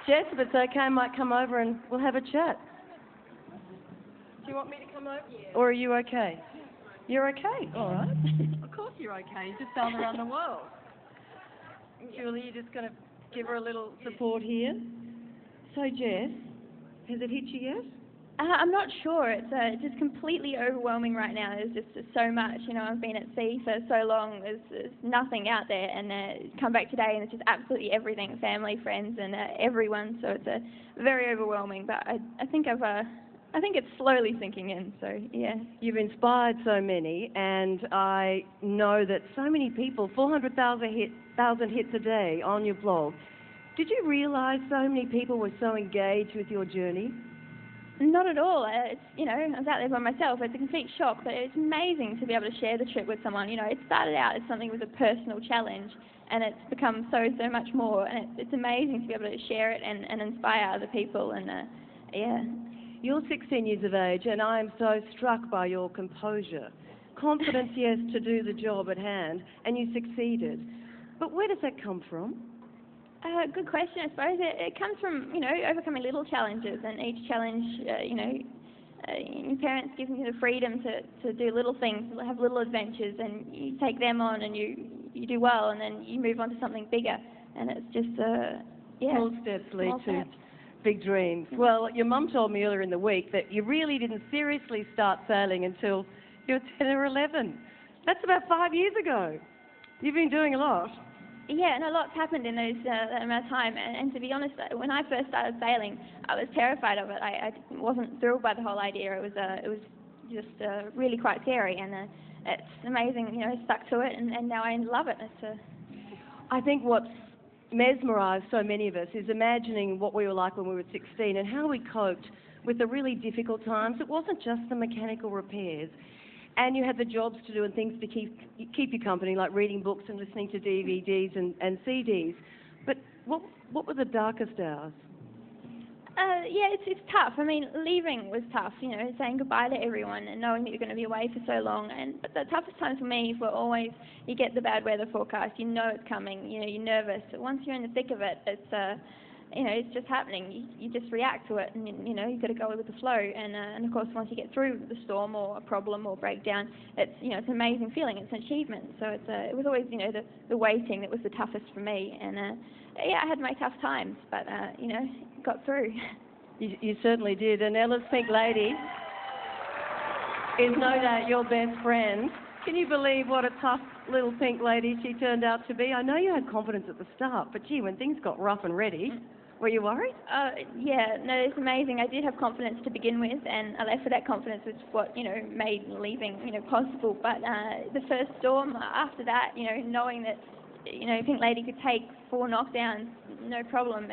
Jess, if it's okay, I might come over and we'll have a chat. Do you want me to come over? Yeah. Or are you okay? You're okay? All right. Of course you're okay. You just sailed around the world. Julie, you're just going to give her a little support here. So, Jess, has it hit you yet? I'm not sure. It's just completely overwhelming right now. There's just so much. I've been at sea for so long. There's nothing out there, and come back today, and it's just absolutely everything: family, friends, and everyone. So it's very overwhelming. But I think it's slowly sinking in. So yeah. You've inspired so many, and I know that so many people, 400,000 hits a day on your blog. Did you realise so many people were so engaged with your journey? Not at all. I was out there by myself. It's a complete shock, but it's amazing to be able to share the trip with someone. It started out as something that was a personal challenge, and it's become so much more. And it's amazing to be able to share it and inspire other people. And yeah. You're 16 years of age, and I am so struck by your composure. Confidence, yes, to do the job at hand, and you succeeded. But where does that come from? Good question. I suppose it comes from, overcoming little challenges, and each challenge, your parents give you the freedom to do little things, have little adventures, and you take them on, and you do well, and then you move on to something bigger, and it's just, Small steps lead to big dreams. Well, your mum told me earlier in the week that you really didn't seriously start sailing until you were 10 or 11. That's about 5 years ago. You've been doing a lot. Yeah, and a lot's happened in that amount of time. And to be honest, when I first started sailing, I was terrified of it. I wasn't thrilled by the whole idea. It was just really quite scary. And it's amazing, I stuck to it, and now I love it. I think what's mesmerised so many of us is imagining what we were like when we were 16 and how we coped with the really difficult times. It wasn't just the mechanical repairs. And you had the jobs to do and things to keep you company, like reading books and listening to DVDs and CDs. But what were the darkest hours? Yeah, it's tough. I mean, leaving was tough, saying goodbye to everyone and knowing that you're going to be away for so long. But the toughest times for me were always, you get the bad weather forecast, it's coming, you're nervous. But once you're in the thick of it, it's just happening. You just react to it, and you've got to go with the flow. And of course, once you get through the storm or a problem or breakdown, it's it's an amazing feeling. It's an achievement. So it was always the waiting that was the toughest for me. And I had my tough times, but got through. You certainly did. And Ellas Pink Lady is no doubt your best friend. Can you believe what a tough little pink lady she turned out to be? I know you had confidence at the start, but gee, when things got rough and ready, were you worried? Yeah, no, it's amazing. I did have confidence to begin with, and I left for that confidence, which is what, made leaving, possible. But the first storm, after that, knowing that, Pink Lady could take 4 knockdowns, no problem.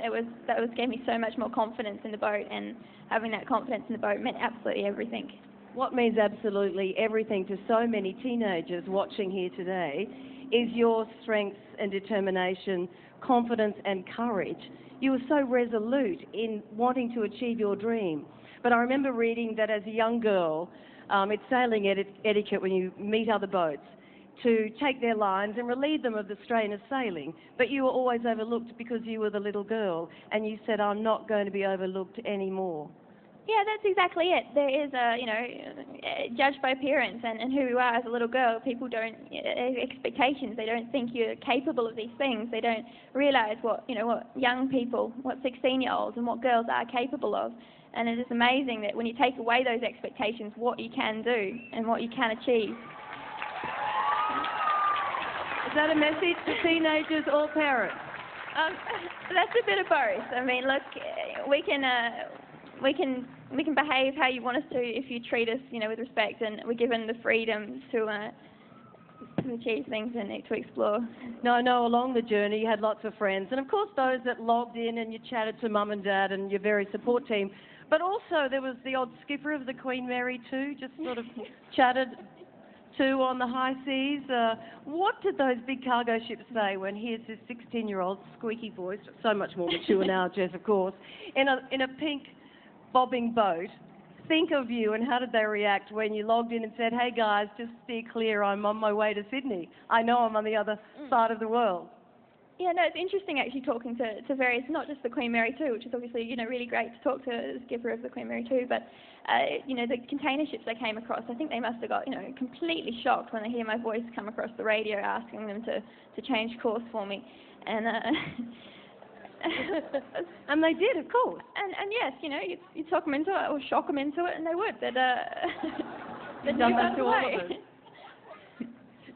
That gave me so much more confidence in the boat, and having that confidence in the boat meant absolutely everything. What means absolutely everything to so many teenagers watching here today is your strength and determination, confidence and courage. You were so resolute in wanting to achieve your dream. But I remember reading that as a young girl, it's sailing etiquette when you meet other boats to take their lines and relieve them of the strain of sailing. But you were always overlooked because you were the little girl, and you said, I'm not going to be overlooked anymore. Yeah, that's exactly it. There is judged by appearance and who you are as a little girl. People don't, expectations, they don't think you're capable of these things. They don't realise what young people, what 16-year-olds and what girls are capable of. And it is amazing that when you take away those expectations, what you can do and what you can achieve. Is that a message to teenagers or parents? That's a bit of both. I mean, look, we can behave how you want us to if you treat us, with respect, and we're given the freedom to achieve things and to explore. No, I know along the journey you had lots of friends, and of course those that logged in and you chatted to Mum and Dad and your very support team. But also there was the odd skipper of the Queen Mary too, just sort of chatted to on the high seas. What did those big cargo ships say when here's this 16-year-old squeaky voice, so much more mature now, Jess, of course, in a pink bobbing boat, think of you, and how did they react when you logged in and said, hey guys, just steer clear, I'm on my way to Sydney. I know I'm on the other side of the world. Yeah, no, it's interesting actually talking to various, not just the Queen Mary 2, which is obviously, really great to talk to the skipper of the Queen Mary 2, but, the container ships I came across, I think they must have got, completely shocked when they hear my voice come across the radio asking them to change course for me. And, and they did, of course. And yes, you talk them into it or shock them into it, and they would. You've done that to all of us.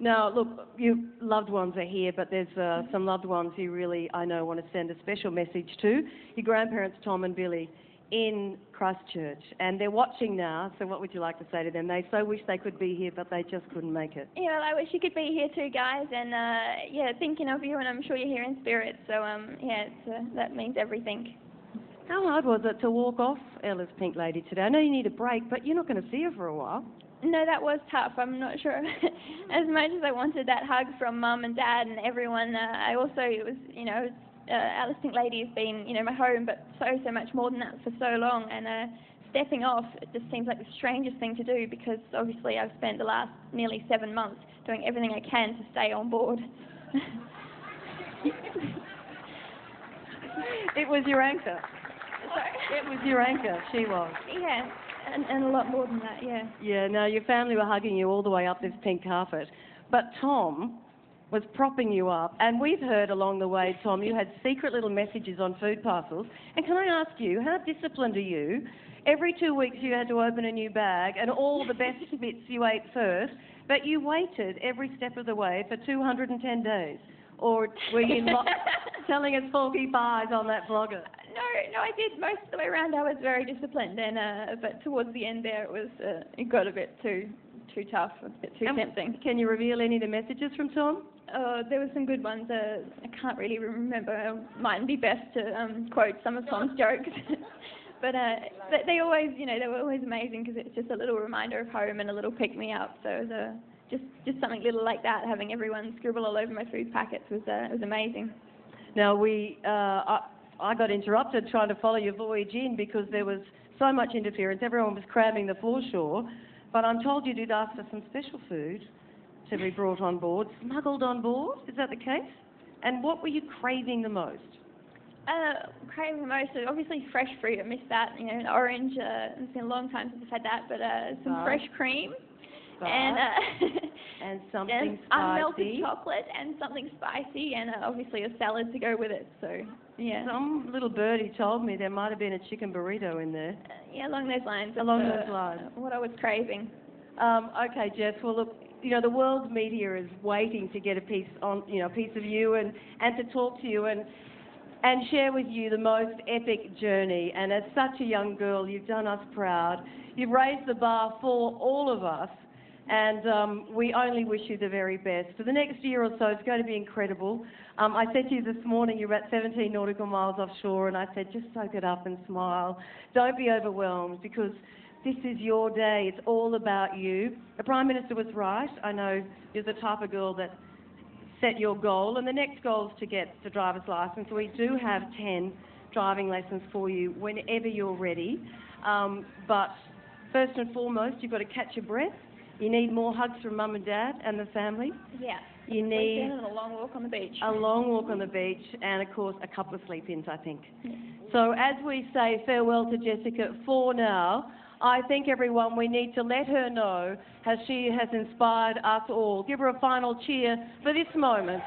Now, look, your loved ones are here, but there's some loved ones you really, I know, want to send a special message to. Your grandparents, Tom and Billy, in Christchurch, and they're watching now, so what would you like to say to them? They so wish they could be here, but they just couldn't make it. Yeah, well, I wish you could be here too, guys, and, thinking of you, and I'm sure you're here in spirit, so, that means everything. How hard was it to walk off Ellas Pink Lady today? I know you need a break, but you're not going to see her for a while. No, that was tough. I'm not sure. As much as I wanted that hug from Mum and Dad and everyone, I also, Ellas Pink Lady has been, my home, but so much more than that for so long. And stepping off, it just seems like the strangest thing to do because obviously I've spent the last nearly 7 months doing everything I can to stay on board. It was your anchor. Sorry? It was your anchor. She was. Yeah. And a lot more than that, yeah. Yeah, no, your family were hugging you all the way up this pink carpet. But Tom was propping you up, and we've heard along the way, Tom, you had secret little messages on food parcels. And can I ask you, how disciplined are you? Every 2 weeks you had to open a new bag, and all the best bits you ate first, but you waited every step of the way for 210 days. Or were you telling us porky pies on that vlogger? No, I did. Most of the way around I was very disciplined, and but towards the end there it got a bit too tough, a bit too tempting. Can you reveal any of the messages from Tom? There were some good ones. I can't really remember. It might be best to quote some of Tom's jokes. But they always, they were always amazing because it's just a little reminder of home and a little pick-me-up. So it was just something little like that, having everyone scribble all over my food packets was amazing. Now, I got interrupted trying to follow your voyage in because there was so much interference. Everyone was cramming the foreshore. But I'm told you did ask for some special food to be brought on board, smuggled on board. Is that the case? And what were you craving the most? Craving the most, obviously fresh fruit. I missed that. An orange. It's been a long time since I've had that, but some fresh cream. And something spicy. Unmelted chocolate and something spicy, and obviously a salad to go with it. So, yeah. Some little birdie told me there might have been a chicken burrito in there. Yeah, along those lines. Along those lines. What I was craving. Okay, Jess. Well, look, the world's media is waiting to get a piece of you and to talk to you and share with you the most epic journey. And as such a young girl, you've done us proud. You've raised the bar for all of us. And we only wish you the very best. For the next year or so, it's going to be incredible. I said to you this morning, you're at 17 nautical miles offshore, and I said, just soak it up and smile. Don't be overwhelmed, because this is your day. It's all about you. The Prime Minister was right. I know you're the type of girl that set your goal, and the next goal is to get the driver's licence. We do have 10 driving lessons for you whenever you're ready. But first and foremost, you've got to catch your breath. You need more hugs from Mum and Dad and the family. Yeah. You need a long walk on the beach. A long walk on the beach, and of course a couple of sleep-ins, I think. Yeah. So as we say farewell to Jessica for now, I think everyone, we need to let her know how she has inspired us all. Give her a final cheer for this moment.